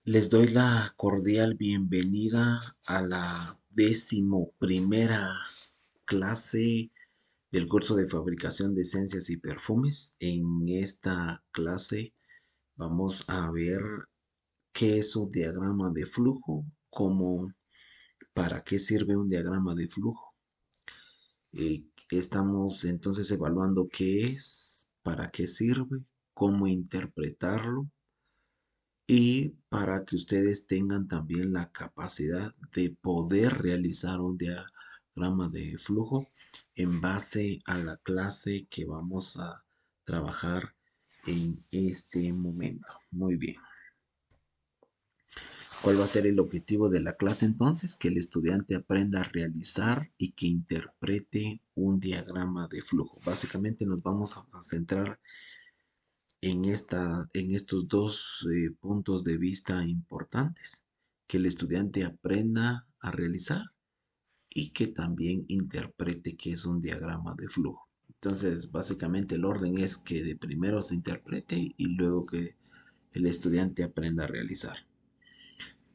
Les doy la cordial bienvenida a la 11ª clase del curso de fabricación de esencias y perfumes. En esta clase vamos a ver qué es un diagrama de flujo, para qué sirve un diagrama de flujo. Estamos entonces evaluando qué es, para qué sirve, cómo interpretarlo y para que ustedes tengan también la capacidad de poder realizar un diagrama de flujo en base a la clase que vamos a trabajar en este momento. Muy bien. ¿Cuál va a ser el objetivo de la clase entonces? Que el estudiante aprenda a realizar y que interprete un diagrama de flujo. Básicamente nos vamos a centrar en estos dos puntos de vista importantes, que el estudiante aprenda a realizar y que también interprete qué es un diagrama de flujo. Entonces, básicamente el orden es que de primero se interprete y luego que el estudiante aprenda a realizar.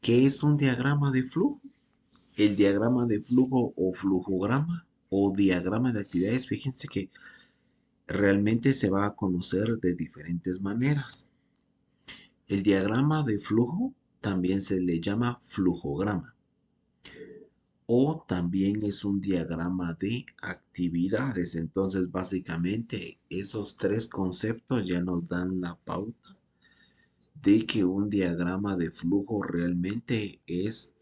¿Qué es un diagrama de flujo? El diagrama de flujo o flujograma o diagrama de actividades, fíjense que realmente se va a conocer de diferentes maneras. El diagrama de flujo también se le llama flujograma o también es un diagrama de actividades. Entonces, básicamente, esos tres conceptos ya nos dan la pauta de que un diagrama de flujo realmente es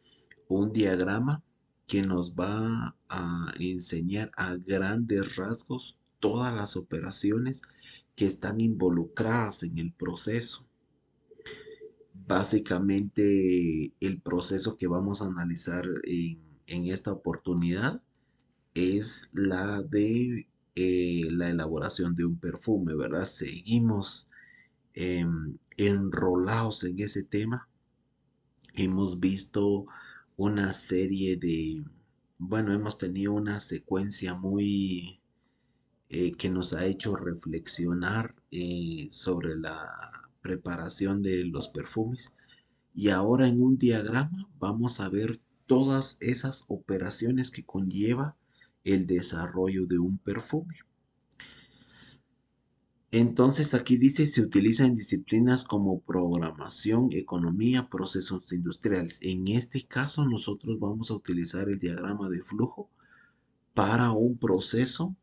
un diagrama que nos va a enseñar a grandes rasgos todas las operaciones que están involucradas en el proceso. Básicamente, el proceso que vamos a analizar en esta oportunidad es la de la elaboración de un perfume, ¿verdad? Seguimos enrolados en ese tema. Hemos visto una serie bueno, hemos tenido una secuencia muy que nos ha hecho reflexionar sobre la preparación de los perfumes. Y ahora en un diagrama vamos a ver todas esas operaciones que conlleva el desarrollo de un perfume. Entonces aquí dice se utiliza en disciplinas como programación, economía, procesos industriales. En este caso nosotros vamos a utilizar el diagrama de flujo para un proceso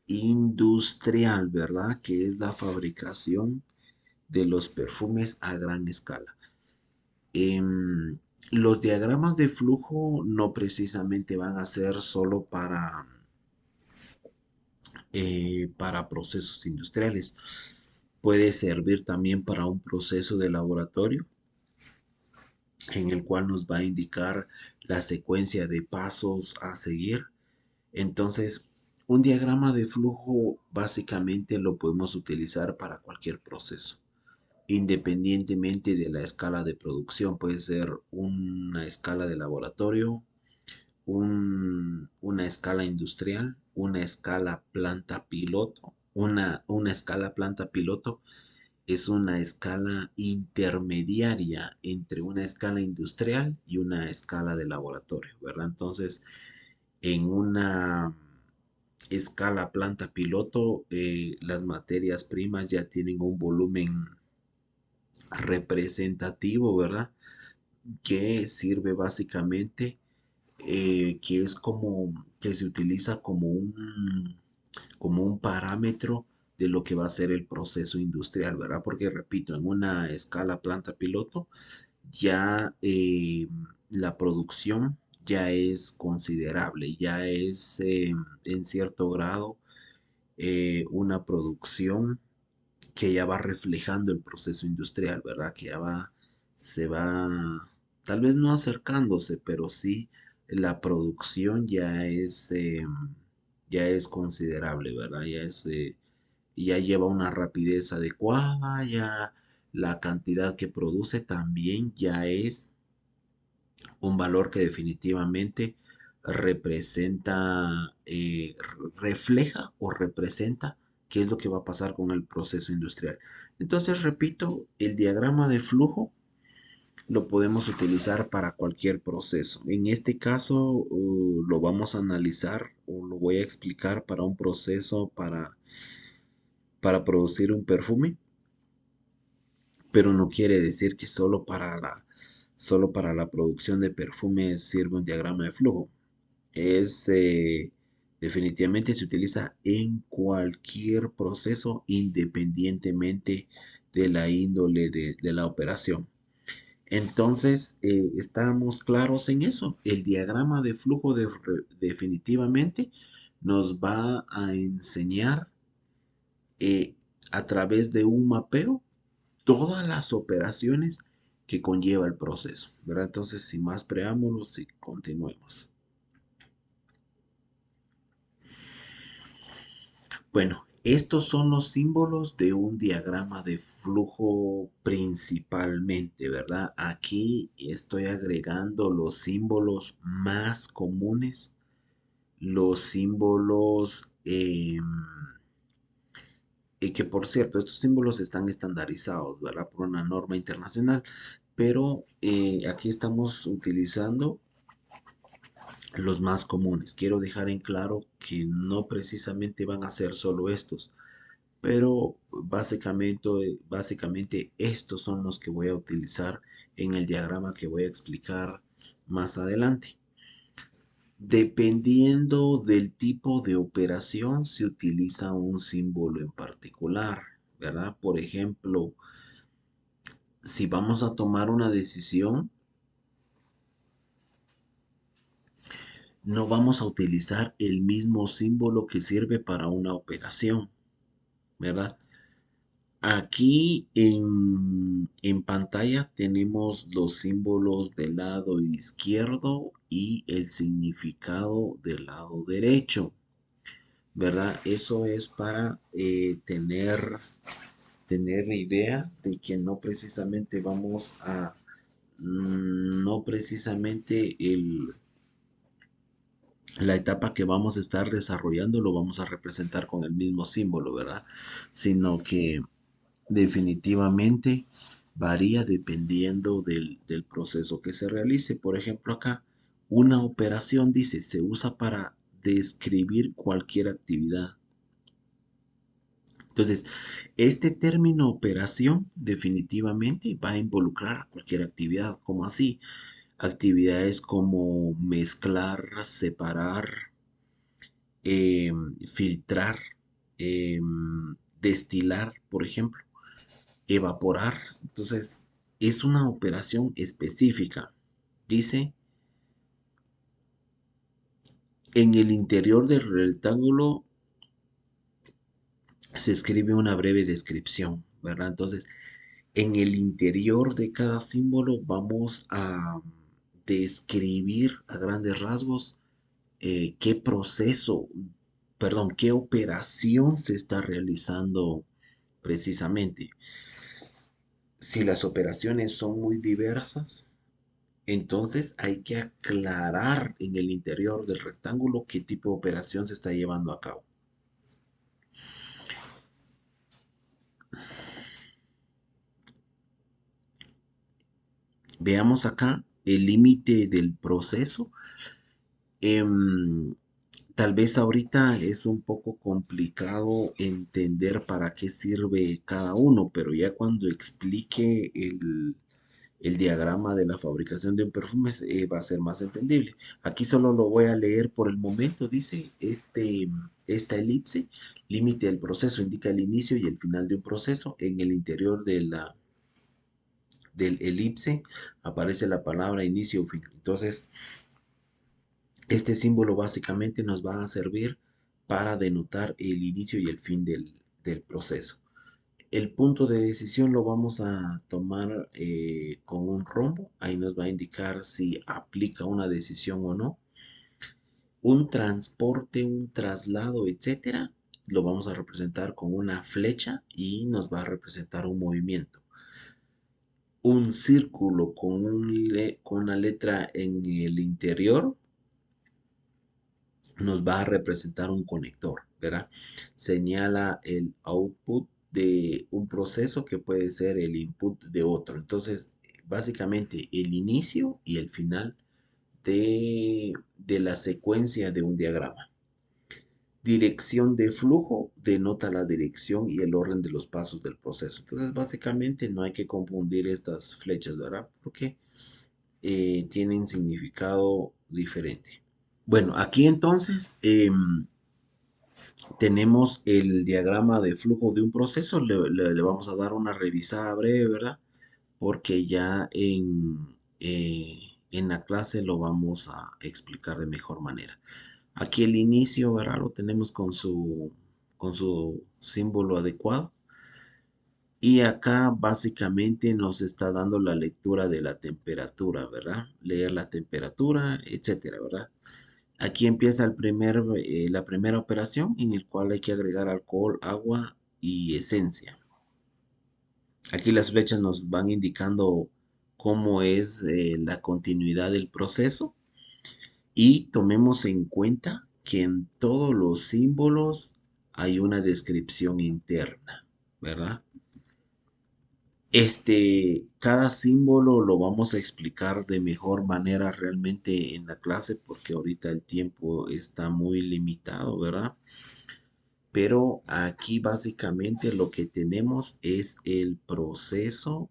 industrial, ¿verdad? Que es la fabricación de los perfumes a gran escala. Em, los diagramas de flujo no precisamente van a ser solo para procesos industriales. Puede servir también para un proceso de laboratorio en el cual nos va a indicar la secuencia de pasos a seguir. Entonces, un diagrama de flujo básicamente lo podemos utilizar para cualquier proceso, independientemente de la escala de producción. Puede ser una escala de laboratorio, una escala industrial, una escala planta piloto. Una escala planta piloto es una escala intermediaria entre una escala industrial y una escala de laboratorio, ¿verdad? Entonces, en una escala planta piloto, las materias primas ya tienen un volumen representativo, ¿verdad? Que sirve básicamente, que es que se utiliza como un parámetro de lo que va a ser el proceso industrial, ¿verdad? Porque repito, en una escala planta piloto, ya la producción ya es considerable, ya es en cierto grado una producción que ya va reflejando el proceso industrial, ¿verdad? Que se va, tal vez no acercándose, pero sí la producción ya es considerable, ¿verdad? Ya lleva una rapidez adecuada, ya la cantidad que produce también ya es un valor que definitivamente representa, refleja o representa qué es lo que va a pasar con el proceso industrial. Entonces, repito, el diagrama de flujo lo podemos utilizar para cualquier proceso. En este caso, lo vamos a analizar o lo voy a explicar para un proceso para producir un perfume, pero no quiere decir que solo para la producción de perfumes sirve un diagrama de flujo. Es definitivamente se utiliza en cualquier proceso independientemente de la índole de la operación. Entonces, estamos claros en eso. El diagrama de flujo definitivamente nos va a enseñar eh, a través de un mapeo todas las operaciones que conlleva el proceso, ¿verdad? Entonces, sin más preámbulos, y continuemos. Bueno, estos son los símbolos de un diagrama de flujo principalmente, ¿verdad? Aquí estoy agregando los símbolos más comunes, los símbolos que por cierto, estos símbolos están estandarizados, ¿verdad? Por una norma internacional, pero aquí estamos utilizando los más comunes. Quiero dejar en claro que no precisamente van a ser solo estos, pero básicamente estos son los que voy a utilizar en el diagrama que voy a explicar más adelante. Dependiendo del tipo de operación, se utiliza un símbolo en particular, ¿verdad? Por ejemplo, si vamos a tomar una decisión, no vamos a utilizar el mismo símbolo que sirve para una operación, ¿verdad? Aquí en pantalla tenemos los símbolos del lado izquierdo y el significado del lado derecho, ¿verdad? Eso es para tener idea de que no precisamente no precisamente la etapa que vamos a estar desarrollando lo vamos a representar con el mismo símbolo, ¿verdad? Sino que definitivamente varía dependiendo del proceso que se realice. Por ejemplo, acá una operación dice se usa para describir cualquier actividad. Entonces, este término operación definitivamente va a involucrar a cualquier actividad, como así, actividades como mezclar, separar, filtrar, destilar, por ejemplo, evaporar. Entonces, es una operación específica. Dice, en el interior del rectángulo se escribe una breve descripción, ¿verdad? Entonces, en el interior de cada símbolo vamos a describir a grandes rasgos qué proceso, perdón, qué operación se está realizando precisamente. Si las operaciones son muy diversas, entonces hay que aclarar en el interior del rectángulo qué tipo de operación se está llevando a cabo. Veamos acá el límite del proceso. Em, Tal vez ahorita es un poco complicado entender para qué sirve cada uno, pero ya cuando explique el diagrama de la fabricación de un perfume va a ser más entendible. Aquí solo lo voy a leer por el momento. Dice, esta elipse, límite del proceso, indica el inicio y el final de un proceso. En el interior del elipse aparece la palabra inicio o fin. Entonces, este símbolo básicamente nos va a servir para denotar el inicio y el fin del proceso. El punto de decisión lo vamos a tomar con un rombo. Ahí nos va a indicar si aplica una decisión o no. Un transporte, un traslado, etcétera, lo vamos a representar con una flecha y nos va a representar un movimiento. Un círculo con una letra en el interior nos va a representar un conector, ¿verdad? Señala el output de un proceso que puede ser el input de otro. Entonces, básicamente el inicio y el final de la secuencia de un diagrama. Dirección de flujo denota la dirección y el orden de los pasos del proceso. Entonces, básicamente no hay que confundir estas flechas, ¿verdad? Porque tienen significado diferente. Bueno, aquí entonces tenemos el diagrama de flujo de un proceso. Le vamos a dar una revisada breve, ¿verdad? Porque ya en la clase lo vamos a explicar de mejor manera. Aquí el inicio, ¿verdad? Lo tenemos con su símbolo adecuado. Y acá básicamente nos está dando la lectura de la temperatura, ¿verdad? Leer la temperatura, etcétera, ¿verdad? Aquí empieza la primera operación en el cual hay que agregar alcohol, agua y esencia. Aquí las flechas nos van indicando cómo es la continuidad del proceso y tomemos en cuenta que en todos los símbolos hay una descripción interna, ¿verdad? Cada símbolo lo vamos a explicar de mejor manera realmente en la clase porque ahorita el tiempo está muy limitado, ¿verdad? Pero aquí básicamente lo que tenemos es el proceso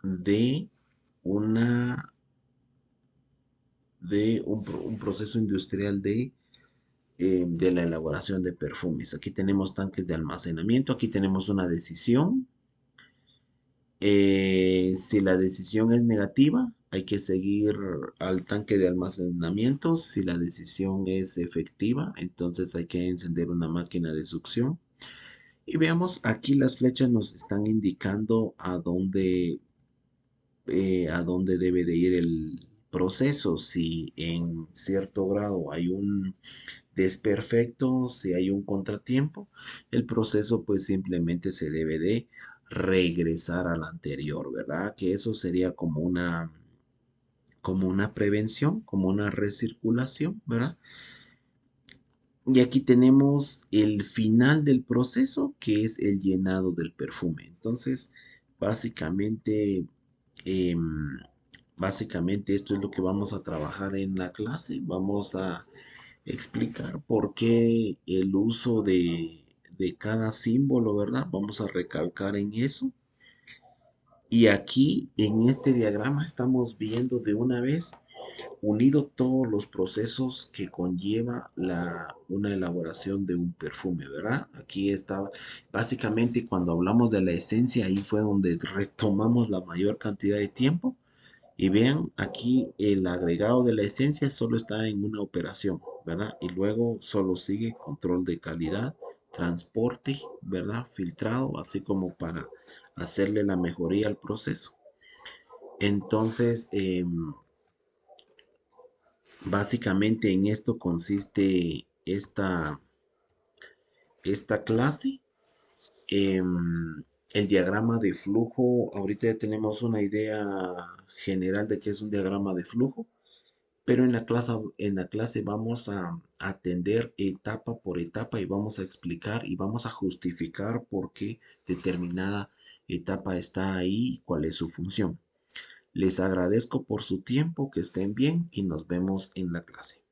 de una un proceso industrial de la elaboración de perfumes. Aquí tenemos tanques de almacenamiento, aquí tenemos una decisión. Si la decisión es negativa, hay que seguir al tanque de almacenamiento. Si la decisión es efectiva, entonces hay que encender una máquina de succión. Y veamos, aquí las flechas nos están indicando a dónde debe de ir el proceso. Si en cierto grado hay un desperfecto, si hay un contratiempo, el proceso pues simplemente se debe de regresar al anterior, ¿verdad? Que eso sería como una prevención, como una recirculación, ¿verdad? Y aquí tenemos el final del proceso, que es el llenado del perfume. Entonces, básicamente, em, básicamente esto es lo que vamos a trabajar en la clase. Vamos a explicar por qué el uso de cada símbolo, ¿verdad? Vamos a recalcar en eso. Y aquí en este diagrama estamos viendo de una vez unido todos los procesos que conlleva una elaboración de un perfume, ¿verdad? Aquí estaba, básicamente cuando hablamos de la esencia, ahí fue donde retomamos la mayor cantidad de tiempo. Y vean, aquí el agregado de la esencia solo está en una operación, ¿verdad? Y luego solo sigue control de calidad, transporte, ¿verdad? Filtrado, así como para hacerle la mejoría al proceso. Entonces, básicamente en esto consiste esta clase. El diagrama de flujo, ahorita ya tenemos una idea general de qué es un diagrama de flujo, pero en la clase vamos a atender etapa por etapa y vamos a explicar y vamos a justificar por qué determinada etapa está ahí y cuál es su función. Les agradezco por su tiempo, que estén bien y nos vemos en la clase.